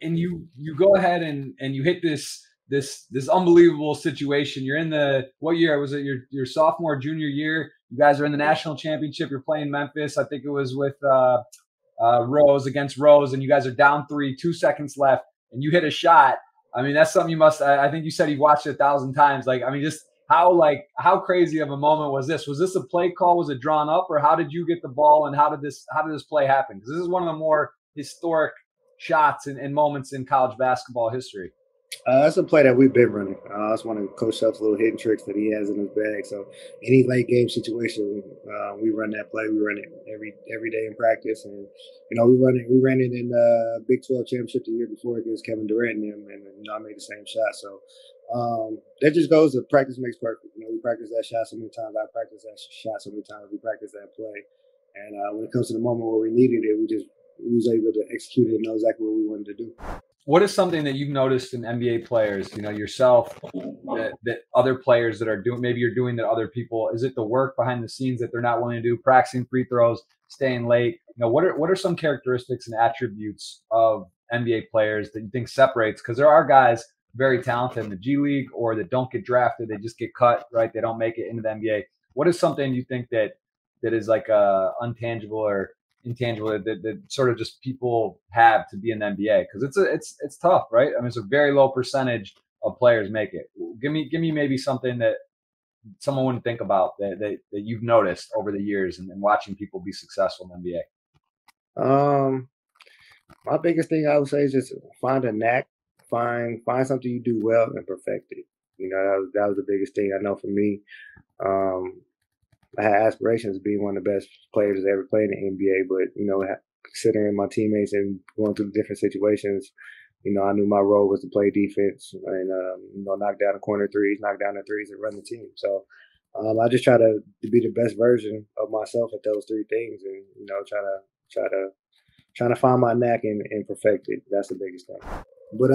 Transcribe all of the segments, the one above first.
and you go ahead and you hit this unbelievable situation. You're in what year was it? Your sophomore, junior year. You guys are in the national championship. You're playing Memphis. I think it was with Rose against Rose, and you guys are down 3, 2 seconds left, and you hit a shot. I mean, that's something you must. I think you said you watched it 1,000 times. Like, I mean, just how crazy of a moment was this? Was this a play call? Was it drawn up, or how did you get the ball, and how did this play happen? Because this is one of the more historic shots and moments in college basketball history. That's a play that we've been running. That's one of Coach Shuff's little hidden tricks that he has in his bag. So any late game situation, we run that play. We run it every day in practice, and we ran it in the Big 12 championship the year before against Kevin Durant and them, and I made the same shot. So that just goes to practice makes perfect. We practice that shot so many times. I practice that shot so many times. We practice that play, and when it comes to the moment where we needed it, we was able to execute it and know exactly what we wanted to do. What is something that you've noticed in NBA players, yourself, that other players that are doing, maybe you're doing that other people? Is it the work behind the scenes that they're not willing to do, practicing free throws, staying late? What are some characteristics and attributes of NBA players that you think separates? Because there are guys very talented in the G League or that don't get drafted, they just get cut, right? They don't make it into the NBA. What is something you think that is like untangible or intangible that sort of just people have to be in the NBA? Because it's tough, right? I mean, it's a very low percentage of players make it. Give me maybe something that someone wouldn't think about that you've noticed over the years and watching people be successful in the NBA. My biggest thing I would say is just find a knack, find something you do well and perfect it. That was the biggest thing I know for me. I had aspirations of being one of the best players that ever played in the NBA, but, considering my teammates and going through different situations, I knew my role was to play defense and, knock down the corner threes, knock down the threes and run the team. So I just try to be the best version of myself at those three things and, trying to find my knack and perfect it. That's the biggest thing. But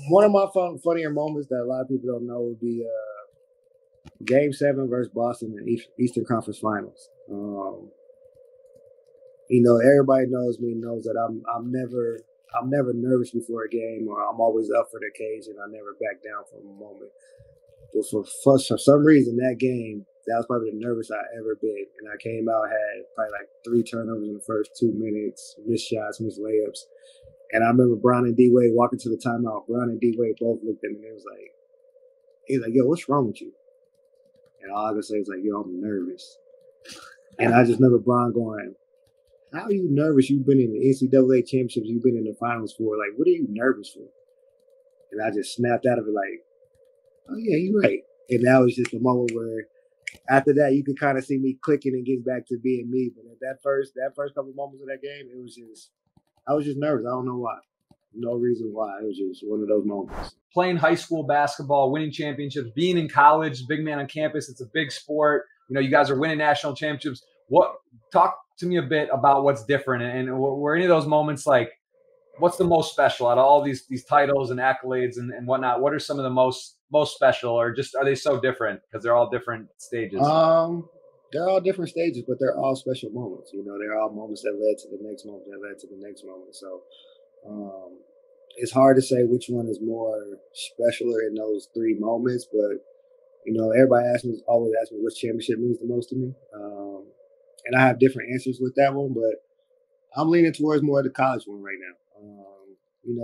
one of my funnier moments that a lot of people don't know would be Game 7 versus Boston in Eastern Conference Finals. Everybody knows me, knows that I'm never nervous before a game, or I'm always up for the occasion. I never back down from a moment. But for some reason, that game, that was probably the nervous I ever been. And I came out, had probably like 3 turnovers in the first 2 minutes, missed shots, missed layups. And I remember Brown and D-Wade walking to the timeout. Brown and D-Wade both looked at me and it was like, he's like, yo, what's wrong with you? And all I could say is like, yo, I'm nervous. And I just remember Brown going, how are you nervous? You've been in the NCAA championships. You've been in the finals for. Like, what are you nervous for? And I just snapped out of it like, oh, yeah, you're right. And that was just a moment where after that, you could kind of see me clicking and getting back to being me. But at that first couple of moments of that game, I was just nervous. I don't know why. No reason why. It was just one of those moments. Playing high school basketball, winning championships, being in college, big man on campus, it's a big sport. You guys are winning national championships. Talk to me a bit about what's different and were any of those moments like, what's the most special out of all these titles and accolades and whatnot? What are some of the most special, or just are they so different because they're all different stages? They're all different stages, but they're all special moments. They're all moments that led to the next moment, that led to the next moment. So it's hard to say which one is more specialer in those 3 moments, but everybody always asks me which championship means the most to me. And I have different answers with that one, but I'm leaning towards more of the college one right now.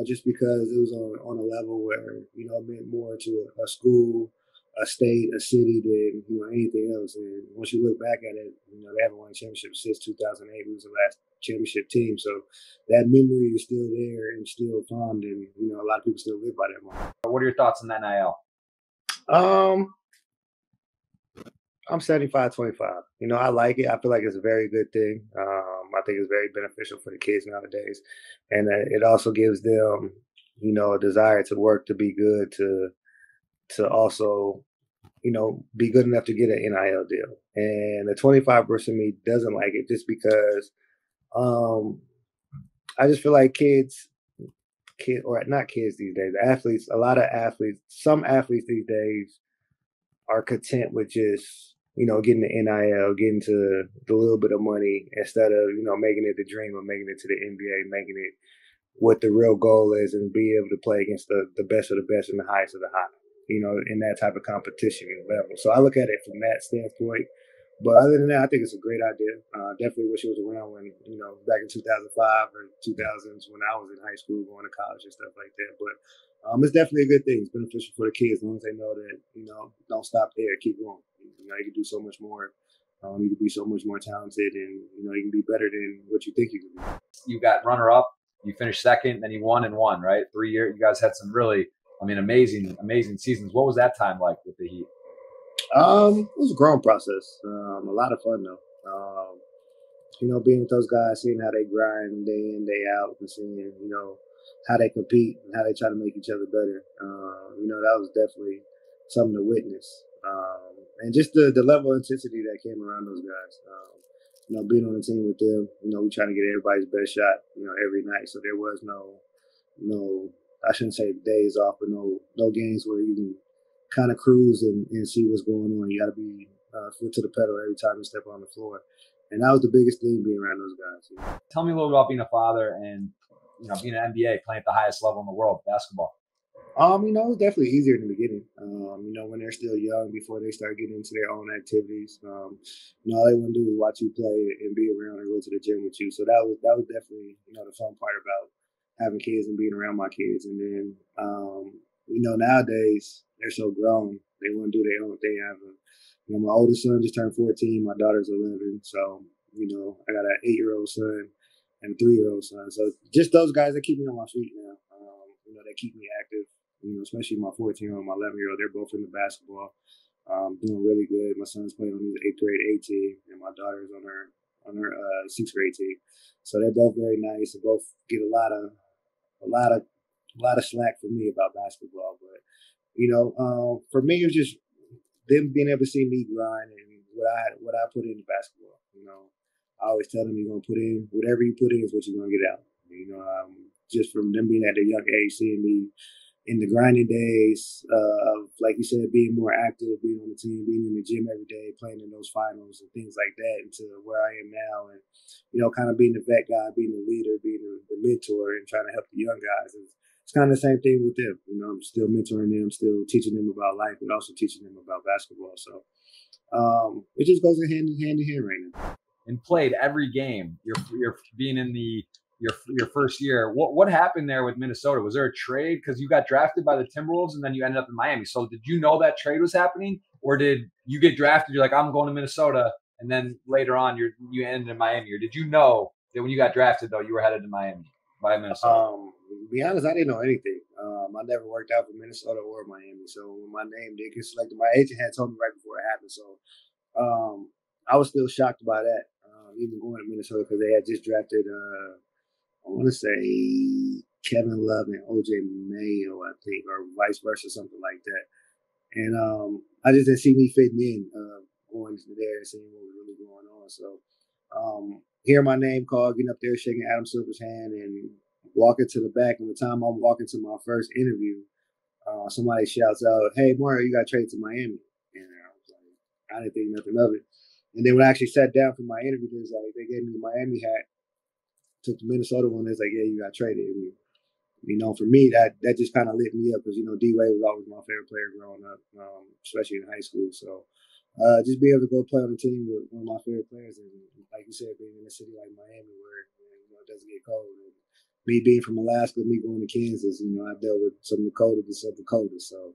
Just because it was on a level where, it meant more to a school, a state, a city than, anything else. And once you look back at it, they haven't won a championship since 2008. We was the last championship team. So that memory is still there and still fond. And, a lot of people still live by that moment. What are your thoughts on that NIL? I'm 75-25. I like it. I feel like it's a very good thing. I think it's very beneficial for the kids nowadays. And it also gives them, a desire to work, to be good, to also, be good enough to get an NIL deal. And the 25% of me doesn't like it just because I just feel like not kids these days, athletes, a lot of athletes, some athletes these days are content with just, getting the NIL, getting to the little bit of money instead of, making it the dream of making it to the NBA, making it, what the real goal is and be able to play against the best of the best and the highest of the high, in that type of competition level. So I look at it from that standpoint. But other than that, I think it's a great idea. Definitely wish it was around when, back in 2005 or 2000s when I was in high school going to college and stuff like that. But it's definitely a good thing. It's beneficial for the kids as long as they know that, don't stop there, keep going. You can do so much more. You can be so much more talented and, you can be better than what you think you can be. You got runner up, you finished second, then you won and won, right? 3 years. You guys had some really, amazing seasons. What was that time like with the Heat? It was a growing process. A lot of fun though. Being with those guys, seeing how they grind day in, day out, and seeing, how they compete and how they try to make each other better. That was definitely something to witness. And just the level of intensity that came around those guys. Being on the team with them, we trying to get everybody's best shot, every night. So there was no, I shouldn't say days off, but no games where you can kind of cruise and see what's going on. You got to be foot to the pedal every time you step on the floor. And that was the biggest thing, being around those guys. Tell me a little about being a father and, being an NBA, playing at the highest level in the world, basketball. It was definitely easier in the beginning. When they're still young, before they start getting into their own activities. All they want to do is watch you play and be around and go to the gym with you. So that was definitely, the fun part about having kids and being around my kids. And then, nowadays they're so grown, they want to do their own thing. I have my oldest son just turned 14. My daughter's 11. So, I got an 8-year-old son and a 3-year-old son. So just those guys that keep me on my feet now. They keep me active. Especially my 14-year-old, my 11-year-old, they're both into basketball, doing really good. My son's playing on his 8th grade A team, and my daughter's on her 6th grade team. So they're both very nice. They both get a lot of slack from me about basketball. But for me, it was just them being able to see me grind and what I put into basketball. I always tell them, you're gonna put in whatever you put in is what you're gonna get out. Just from them being at a young age, seeing me in the grinding days of, like you said, being more active, being on the team, being in the gym every day, playing in those finals and things like that, into where I am now, and kind of being the vet guy, being the leader, being the mentor, and trying to help the young guys. It's kind of the same thing with them. I'm still mentoring them, still teaching them about life, but also teaching them about basketball. So it just goes hand in hand right now. And played every game. You're being in your first year. What happened there with Minnesota? Was there a trade? Because you got drafted by the Timberwolves and then you ended up in Miami. So did you know that trade was happening, or did you get drafted? You're like, I'm going to Minnesota, and then later on you ended in Miami, or did you know that when you got drafted though you were headed to Miami by Minnesota? To be honest, I didn't know anything. I never worked out for Minnesota or Miami. So when my name did get selected, my agent had told me right before it happened. So I was still shocked by that, even going to Minnesota, because they had just drafted. I want to say Kevin Love and OJ Mayo, I think, or vice versa, something like that. And I just didn't see me fitting in, going there and seeing what was really going on. So hearing my name called, getting up there, shaking Adam Silver's hand, and walking to the back. And the time I'm walking to my first interview, somebody shouts out, "Hey, Mario, you got traded to Miami." And I was like, I didn't think nothing of it. And then when I actually sat down for my interview, they gave me the Miami hat. Took the Minnesota one. It's like, yeah, you got traded. And, for me, that just kind of lit me up, because D-Wade was always my favorite player growing up, especially in high school. So just be able to go play on the team with one of my favorite players, and like you said, being in a city like Miami where it doesn't get cold. And me being from Alaska, me going to Kansas, I dealt with some of the coldest of the coldest. So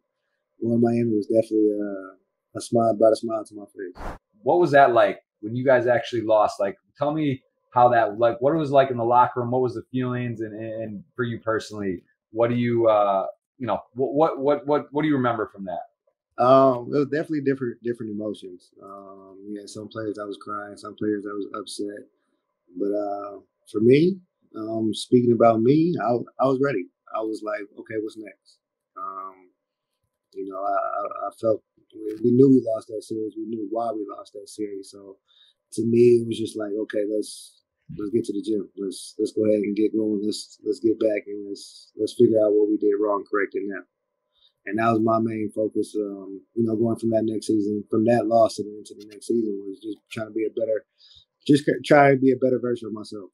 going to Miami was definitely brought a smile to my face. What was that like when you guys actually lost? Like, tell me how that, like, what it was like in the locker room. What was the feelings, and for you personally, what do you what do you remember from that? It was definitely different emotions. Some players I was crying, some players I was upset, but for me, speaking about me, I was ready. I was like, okay, what's next? I felt we knew we lost that series. We knew why we lost that series. So to me, it was just like, okay, let's get to the gym. Let's go ahead and get going. Let's get back, and let's figure out what we did wrong, correct it now. And that was my main focus. Going from that next season, from that loss into the next season, was just trying to be a better version of myself.